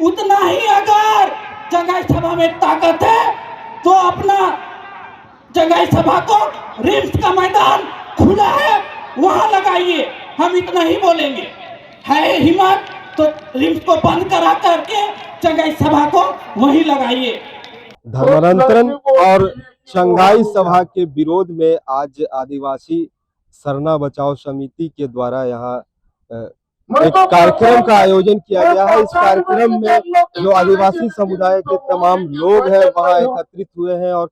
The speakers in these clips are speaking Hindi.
उतना ही अगर जंगाई सभा में ताकत है तो अपना जंगाई सभा को रिम्स का मैदान खुला है वहां लगाइए। हम इतना ही बोलेंगे। है हिम्मत तो रिम्स को बंद करा करके जंगाई सभा को वहीं लगाइए। धर्मांतरण और चंगाई सभा के विरोध में आज आदिवासी सरना बचाओ समिति के द्वारा यहाँ एक कार्यक्रम का आयोजन किया गया है। इस कार्यक्रम में जो आदिवासी समुदाय के तमाम लोग हैं वहाँ एकत्रित हुए हैं और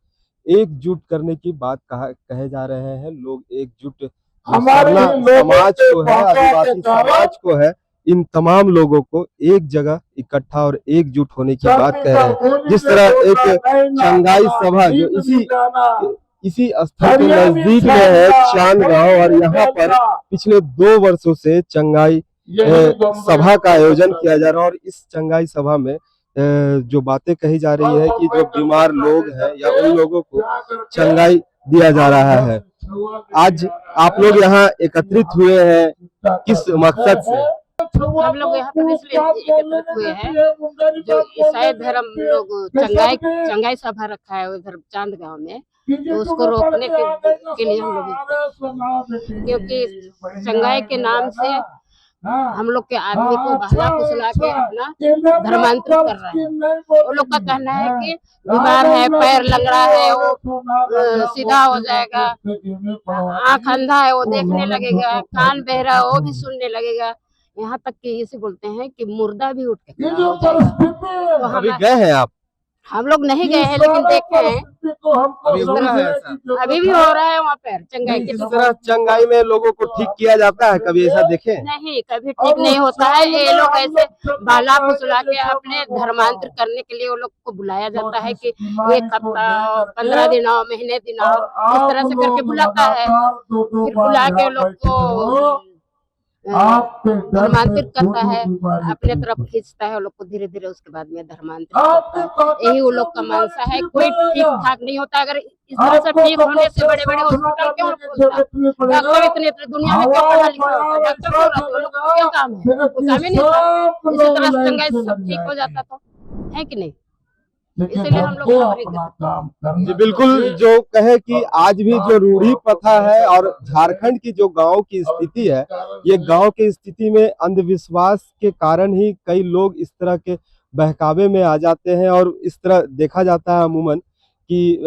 एकजुट करने की बात कहे जा रहे हैं। लोग एकजुट सरना समाज को है, आदिवासी समाज को है, इन तमाम लोगों को एक जगह इकट्ठा और एकजुट होने की बात कह रहे हैं। जिस तरह एक चंगाई सभा जो इसी स्थल के नजदीक में है चांद गांव, और यहाँ पर पिछले 2 वर्षों से चंगाई सभा का आयोजन किया जा रहा है और इस चंगाई सभा में जो बातें कही जा रही है कि जो बीमार लोग हैं या उन लोगों को चंगाई दिया जा रहा है। आज आप लोग यहाँ एकत्रित हुए हैं किस मकसद से? हम लोग यहाँ पर इसलिए एकत्रित हुए हैं, जो ईसाई धर्म लोग चंगाई सभा रखा है उधर चांद गांव में, तो उसको रोकने के लिए हम लोग, क्योंकि चंगाई के नाम से हम लोग के आदमी को बहला फुसला के अपना धर्मांतरित कर रहे हैं। वो लोग का कहना है कि बीमार है, पैर लंगड़ा है, वो सीधा हो जाएगा, आँख अंधा है वो देखने लगेगा, कान बहरा है वो भी सुनने लगेगा, यहाँ तक कि इसे बोलते हैं कि मुर्दा भी उठ के खड़ा हो जाएगा। तो अभी गए हैं आप? हम लोग नहीं गए हैं लेकिन देखे हैं। अभी भी हो रहा है वहाँ पर चंगाई के तरह। चंगाई में लोगों को ठीक किया जाता है, कभी ऐसा देखे? नहीं, कभी ठीक नहीं होता है। ये लोग ऐसे बाला फुसला के अपने धर्मांतर करने के लिए वो लोग को बुलाया जाता है कि 1 हफ्ता 15 दिन आओ, महीने दिन आओ, इस तरह से करके बुलाता है। फिर बुला के लोग को धर्मांतरित करता है, अपने तरफ खींचता है, वो लोग को धीरे धीरे, उसके बाद में धर्मांतरित करता है। यही वो लोग का मंशा है। कोई ठीक ठाक नहीं होता। अगर इस तरह से ठीक होने से बड़े बड़े हॉस्पिटल क्यों खोलता? डॉक्टर इतने दुनिया में क्यों पढ़ा लिखा होता है? डॉक्टर क्यों रहते? वो लोग क्या काम है? वो काम ही नहीं था। इसी तरह से चंगाई सब ठीक हो जाता था, है कि नहीं? इसलिए हम लोग जी बिल्कुल, जो कहे कि आज भी जो रूढ़ी प्रथा है और झारखंड की जो गांव की स्थिति है, ये गांव की स्थिति में अंधविश्वास के कारण ही कई लोग इस तरह के बहकावे में आ जाते हैं और इस तरह देखा जाता है अमूमन कि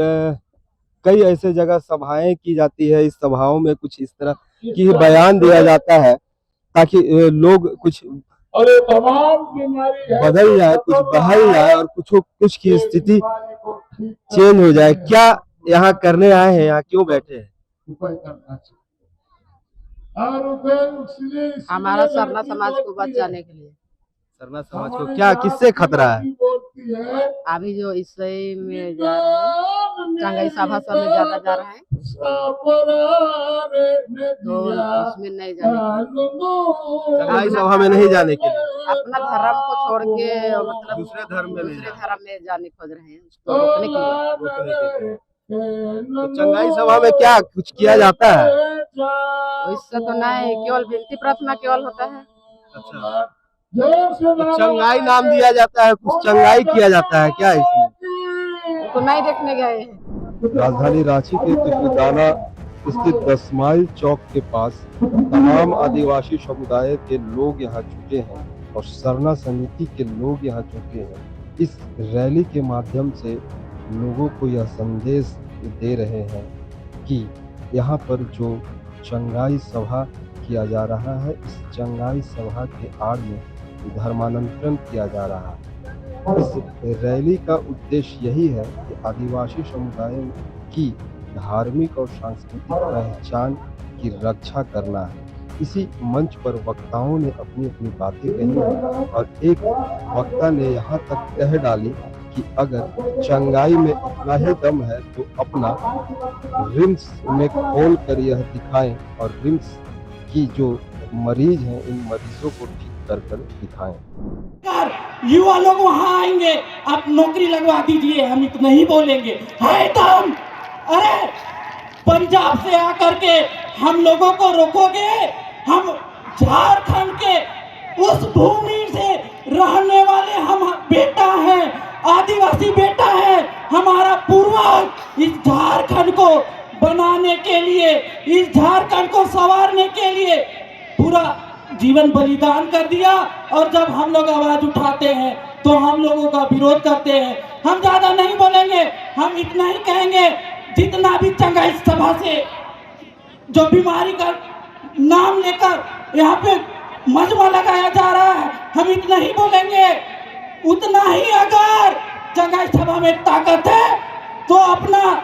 कई ऐसे जगह सभाएं की जाती है। इस सभाओं में कुछ इस तरह की बयान दिया जाता है ताकि लोग कुछ बदल जाए, कुछ बदल जाए और कुछ की स्थिति चेंज हो जाए। क्या यहाँ करने आए हैं? यहाँ क्यों बैठे हैं? हमारा सरना समाज को बचाने के लिए। सरना समाज को क्या, किससे खतरा है? अभी जो ईसाई में जा रहे हैं, चंगाई सभा सब में ज्यादा जा रहे हैं, तो उसमें नहीं जाने, चंगाई सभा में नहीं जाने के लिए अपना धर्म को छोड़ के मतलब दूसरे धर्म में जाने खोज रहे हैं, उसको रोकने के लिए। तो चंगाई सभा में क्या कुछ किया जाता है? इससे तो नहीं, केवल विनती प्रार्थना केवल होता है। अच्छा, तो चंगाई नाम दिया जाता है, कुछ चंगाई किया जाता है क्या इसमें? तो नहीं देखने गए हैं। राजधानी रांची के तुर्कदाना स्थित 10 माइल चौक के पास तमाम आदिवासी समुदाय के लोग यहाँ जुटे हैं और सरना समिति के लोग यहाँ जुटे हैं। इस रैली के माध्यम से लोगों को यह संदेश दे रहे हैं कि यहाँ पर जो चंगाई सभा किया जा रहा है, इस चंगाई सभा के आड़ में धर्मांतरण किया जा रहा है। इस रैली का उद्देश्य यही है कि आदिवासी समुदाय की धार्मिक और सांस्कृतिक पहचान की रक्षा करना है। इसी मंच पर वक्ताओं ने अपनी अपनी बातें कही और एक वक्ता ने यहाँ तक कह डाली कि अगर चंगाई में इतना ही दम है तो अपना रिम्स में खोल कर यह दिखाएं और रिम्स की जो मरीज हैं इन मरीजों को ठीक कर दिखाएं। युवा लोग वहाँ आएंगे, आप नौकरी लगवा दीजिए, हम इतना ही बोलेंगे। है तो हम, अरे पंजाब से आकर के हम लोगों को रोकोगे? हम झारखंड के उस भूमि से रहने वाले हम बेटा है, आदिवासी बेटा है। हमारा पूर्वज इस झारखंड को बनाने के लिए, इस झारखंड को संवारने के लिए पूरा जीवन बलिदान कर दिया। और जब हम लोग आवाज उठाते हैं तो हम लोगों का विरोध करते हैं। हम ज्यादा नहीं बोलेंगे, हम इतना ही कहेंगे, जितना भी चंगाई सभा से जो बीमारी का नाम लेकर यहाँ पे मजमा लगाया जा रहा है, हम इतना ही बोलेंगे। उतना ही अगर चंगाई सभा में ताकत है तो अपना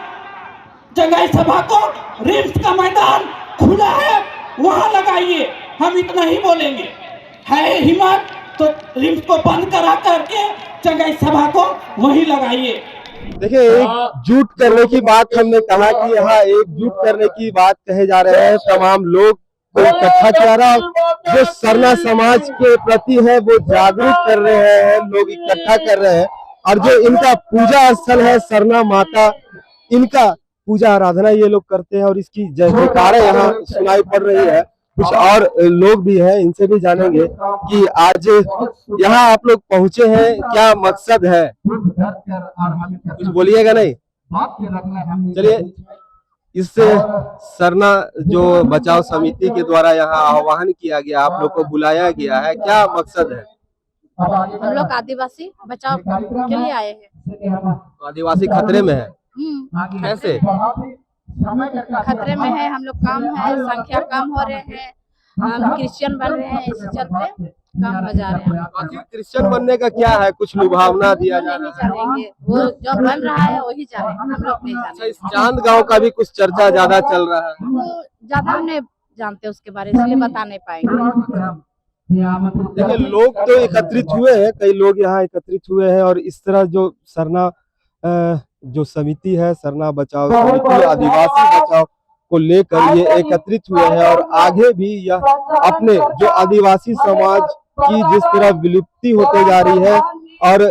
चंगाई सभा को रिम्स का मैदान खुला है वहां लगाइए। हम इतना ही बोलेंगे। है हिम्मत तो रिम्स को बंद करा करके चंगाई सभा को वहीं लगाइए। देखिए, एकजुट करने की बात हमने कहा कि यहाँ एकजुट करने की बात कहे जा रहे हैं। तमाम लोग को इकट्ठा किया रहा, जो सरना समाज के प्रति है वो जागरूक कर रहे हैं, लोग इकट्ठा कर रहे हैं। और जो इनका पूजा स्थल है सरना माता, इनका पूजा आराधना ये लोग करते हैं और इसकी जय जयकारें यहाँ सुनाई पड़ रही है। कुछ और लोग भी हैं, इनसे भी जानेंगे कि आज यहाँ आप लोग पहुंचे हैं, क्या मकसद है? कुछ बोलिएगा नहीं? चलिए, इस सरना जो बचाव समिति के द्वारा यहाँ आह्वान किया गया, आप लोग को बुलाया गया है, क्या मकसद है? हम लोग आदिवासी बचाव के लिए आए हैं। आदिवासी खतरे में है, कैसे खतरे में है? हम लोग कम है, संख्या कम हो रहे हैं, हम क्रिश्चियन बन रहे हैं, इसी चलते कम हो जा रहे हैं। आखिर क्रिश्चियन बनने का क्या है? कुछ लुभावना दिया जा रहा है? जानेंगे वो जो बन रहा है वही जाने, हम लोग नहीं जाने। इस चांद गांव का भी कुछ चर्चा ज्यादा चल रहा है। वो ज्यादा हम नहीं जानते उसके बारे में, इसलिए बता नहीं पाएंगे। देखिए, लोग तो एकत्रित हुए हैं, कई लोग यहाँ एकत्रित हुए हैं और इस तरह जो सरना जो समिति है, सरना बचाओ समिति, आदिवासी बचाओ को लेकर ये एकत्रित हुए हैं और आगे भी यह अपने जो आदिवासी समाज की जिस तरह विलुप्ति होते जा रही है और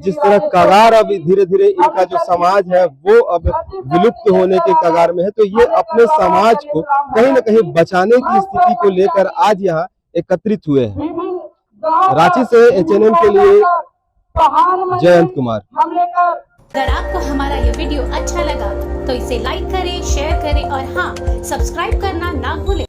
जिस तरह कगार अब धीरे धीरे इनका जो समाज है वो अब विलुप्त होने के कगार में है, तो ये अपने समाज को कहीं न कहीं बचाने की स्थिति को लेकर आज यहाँ एकत्रित हुए हैं। रांची से HNN के लिए जयंत कुमार। अगर आपको हमारा ये वीडियो अच्छा लगा तो इसे लाइक करें, शेयर करें और हाँ, सब्सक्राइब करना ना भूलें।